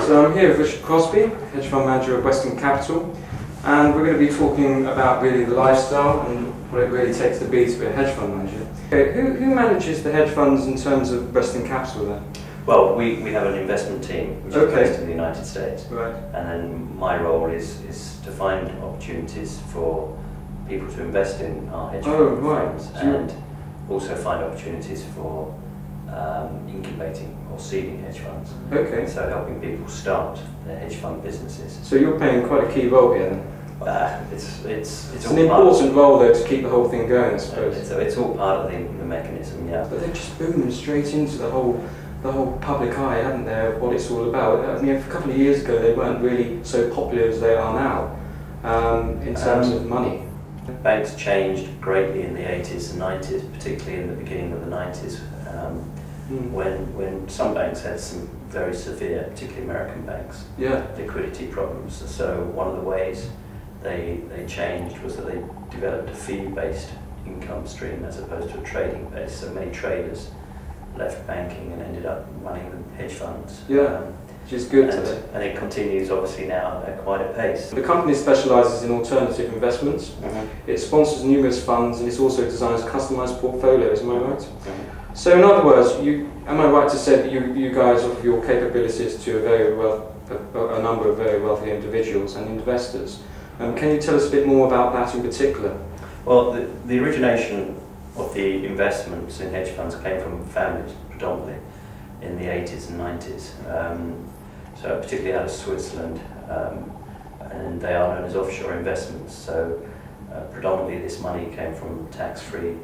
So I'm here with Crosby, hedge fund manager of Western Capital, and we're going to be talking about really the lifestyle and what it really takes to be a hedge fund manager. Okay, who manages the hedge funds in terms of Western Capital then? Well, we have an investment team which is based in the United States, right. And then my role is to find opportunities for people to invest in our hedge funds, and also find opportunities for incubating or seeding hedge funds. Okay. So helping people start their hedge fund businesses. So you're playing quite a key role here then? It's an important role though to keep the whole thing going, I suppose. So it's all part of the mechanism, yeah. But they're just booming straight into the whole public eye, haven't they, of what it's all about. I mean, a couple of years ago they weren't really so popular as they are now in terms of money. Banks changed greatly in the 80s and 90s, particularly in the beginning of the 90s, when some banks had some very severe, particularly American banks, liquidity problems. So one of the ways they changed was that they developed a fee-based income stream as opposed to a trading base. So many traders left banking and ended up running the hedge funds. Which is good today. And it continues obviously now at quite a pace. The company specialises in alternative investments. It sponsors numerous funds and it also designs customised portfolios, am I right? So in other words, am I right to say that you guys offer your capabilities to a number of very wealthy individuals and investors? Can you tell us a bit more about that in particular? Well, the origination of the investments in hedge funds came from families predominantly in the 80s and 90s, so particularly out of Switzerland, and they are known as offshore investments. So predominantly this money came from tax-free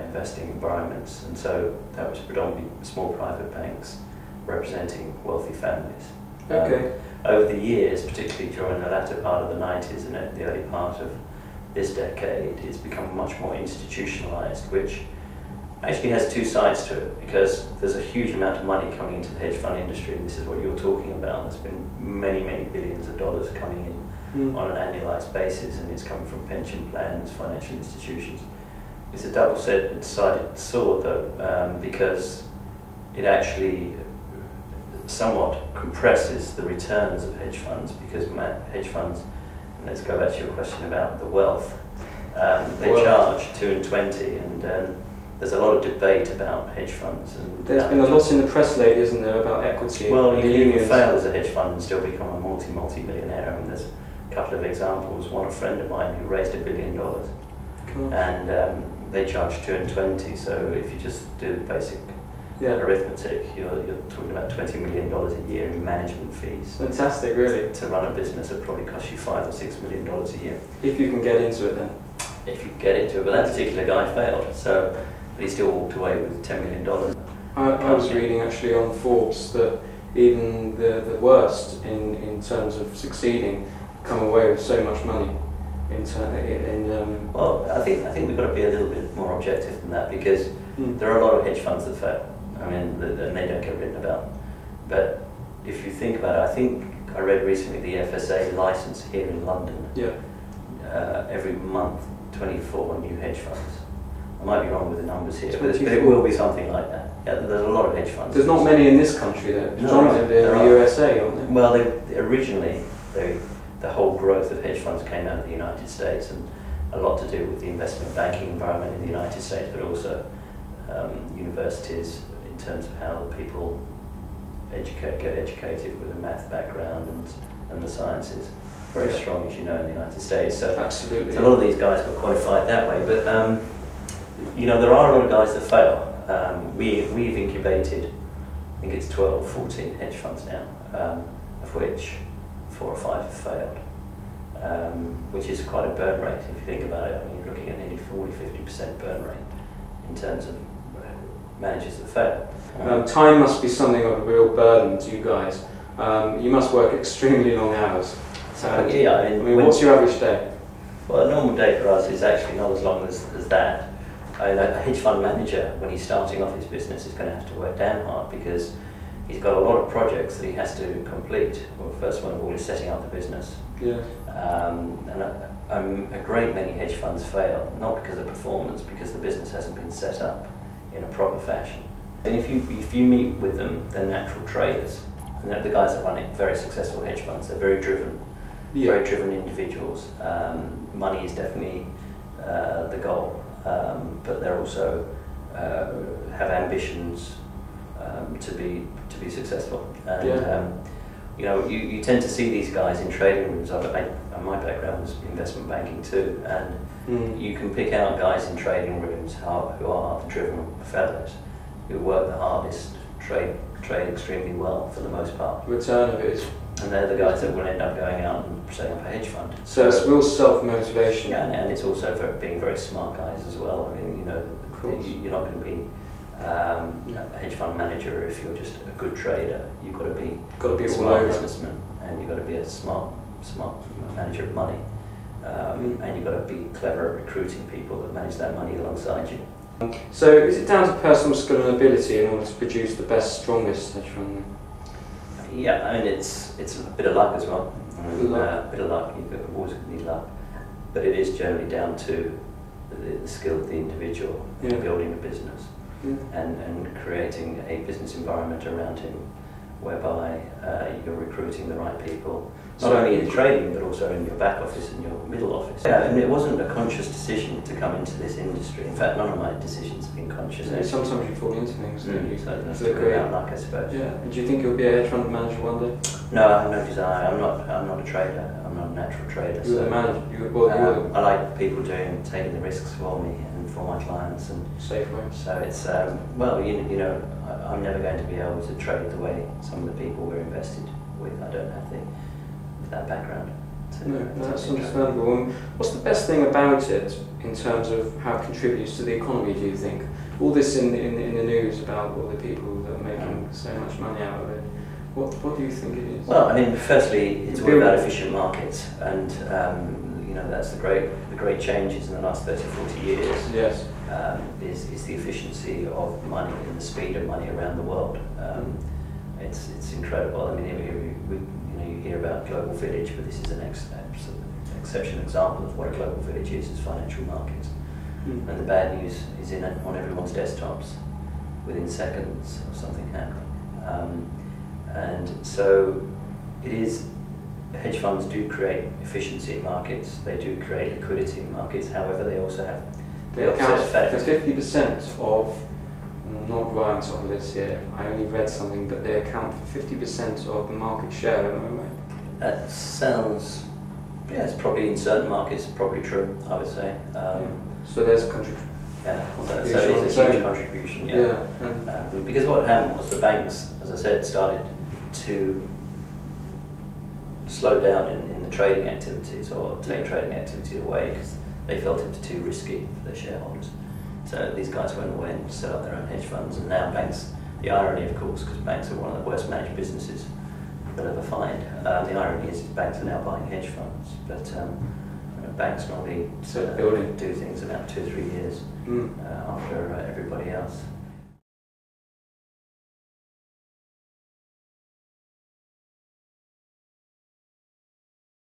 investing environments, and so that was predominantly small private banks representing wealthy families. Over the years, particularly during the latter part of the 90s and the early part of this decade, it's become much more institutionalized, which actually has two sides to it, because there's a huge amount of money coming into the hedge fund industry, and this is what you're talking about. There's been many, many billions of dollars coming in on an annualized basis, and it's coming from pension plans, financial institutions. It's a double-sided sword though, because it actually somewhat compresses the returns of hedge funds, because hedge funds, and let's go back to your question about the wealth, they charge 2 and 20, and there's a lot of debate about hedge funds. And there's been a lot in the press lately, isn't there, about equity? Well, you can even fail as a hedge fund and still become a multi-millionaire. And there's a couple of examples. One, a friend of mine who raised $1 billion, and they charge 2 and 20. So if you just do the basic arithmetic, you're talking about $20 million a year in management fees. Fantastic, really. To run a business that probably costs you $5 or $6 million a year. If you can get into it, then. If you can get into it, but that particular guy failed. So. But he still walked away with $10 million. I was reading actually on Forbes that even the worst in terms of succeeding come away with so much money. Well, I think we've got to be a little bit more objective than that, because there are a lot of hedge funds that fail. I mean, and they don't get written about. But if you think about it, I think I read recently the FSA license here in London. Every month, 24 new hedge funds. I might be wrong with the numbers here, but it will be something like that. Yeah, there's a lot of hedge funds. There's not many in this country though. They're in the USA, aren't they? Well, originally, the whole growth of hedge funds came out of the United States, and a lot to do with the investment banking environment in the United States, but also universities in terms of how the people get educated with a math background and the sciences. Very strong, as you know, in the United States. So absolutely. So a lot of these guys got qualified that way, but you know, there are a lot of guys that fail. We've incubated, I think it's 12, 14 hedge funds now, of which 4 or 5 have failed, which is quite a burn rate if you think about it. I mean, you're looking at nearly 40–50% burn rate in terms of managers that fail. Time must be something of a real burden to you guys. You must work extremely long hours. Yeah, I mean, what's your average day? Well, a normal day for us is actually not as long as that. A hedge fund manager, when he's starting off his business, is going to have to work damn hard, because he's got a lot of projects that he has to complete. Well, first one of all is setting up the business. And a great many hedge funds fail, not because of performance, because the business hasn't been set up in a proper fashion. And if you meet with them, they're natural traders. And the guys that run it, very successful hedge funds, they're very driven, very driven individuals. Money is definitely the goal, but they're also have ambitions to be successful. And you tend to see these guys in trading rooms. My background was investment banking too, and you can pick out guys in trading rooms who are the driven fellows, who work the hardest, trade extremely well for the most part. Return of it. And they're the guys that will end up going out and setting up a hedge fund. So it's real self-motivation. Yeah, and it's also being very smart guys as well. I mean, you're not going to be a hedge fund manager if you're just a good trader. You've got to be a smart businessman, and you've got to be a smart manager of money, and you've got to be clever at recruiting people that manage that money alongside you. So is it down to personal skill and ability in order to produce the best, strongest hedge fund? Yeah, I mean it's a bit of luck as well. A bit of luck. You always need luck, but it is generally down to the skill of the individual in building a business and creating a business environment around him, whereby you're recruiting the right people, not only in trading but also in your back office and your middle office. Yeah, and it wasn't a conscious decision to come into this industry. In fact, none of my decisions have been conscious. Yeah, sometimes you fall into things, don't you? So that's about luck, I suppose. Yeah. And do you think you'll be a hedge fund manager one day? No, I have no desire. I'm not a trader. I'm not a natural trader. You're the manager. I like people taking the risks for me and for my clients and safe way. So it's I'm never going to be able to trade the way some of the people we're invested with. I don't have that background. No, that's understandable. What's the best thing about it in terms of how it contributes to the economy, do you think? All this in the news about all the people that are making so much money out of it. What do you think it is? Well, I mean, firstly, it's all about efficient markets, and that's the great changes in the last 30, 40 years. Yes. Is the efficiency of money and the speed of money around the world. It's incredible. I mean, you hear about global village, but this is an exceptional example of what a global village is financial markets. And the bad news is on everyone's desktops within seconds of something happening. And so it is. Hedge funds do create efficiency in markets. They do create liquidity in markets. However, they also have the opposite effect. 50% of, I'm not right on top of this here, I only read something, but they account for 50% of the market share, am I right? That sounds, it's probably in certain markets probably true, I would say. So there's a contribution. Yeah, so it's a huge contribution, because what happened was the banks, as I said, started to slow down in the trading activities or take trading activity away because they felt it was too risky for their shareholders. So these guys went away and set up their own hedge funds, and now banks, the irony of course, because banks are one of the worst managed businesses you'll ever find, the irony is banks are now buying hedge funds, but banks normally do things about 2 or 3 years after everybody else.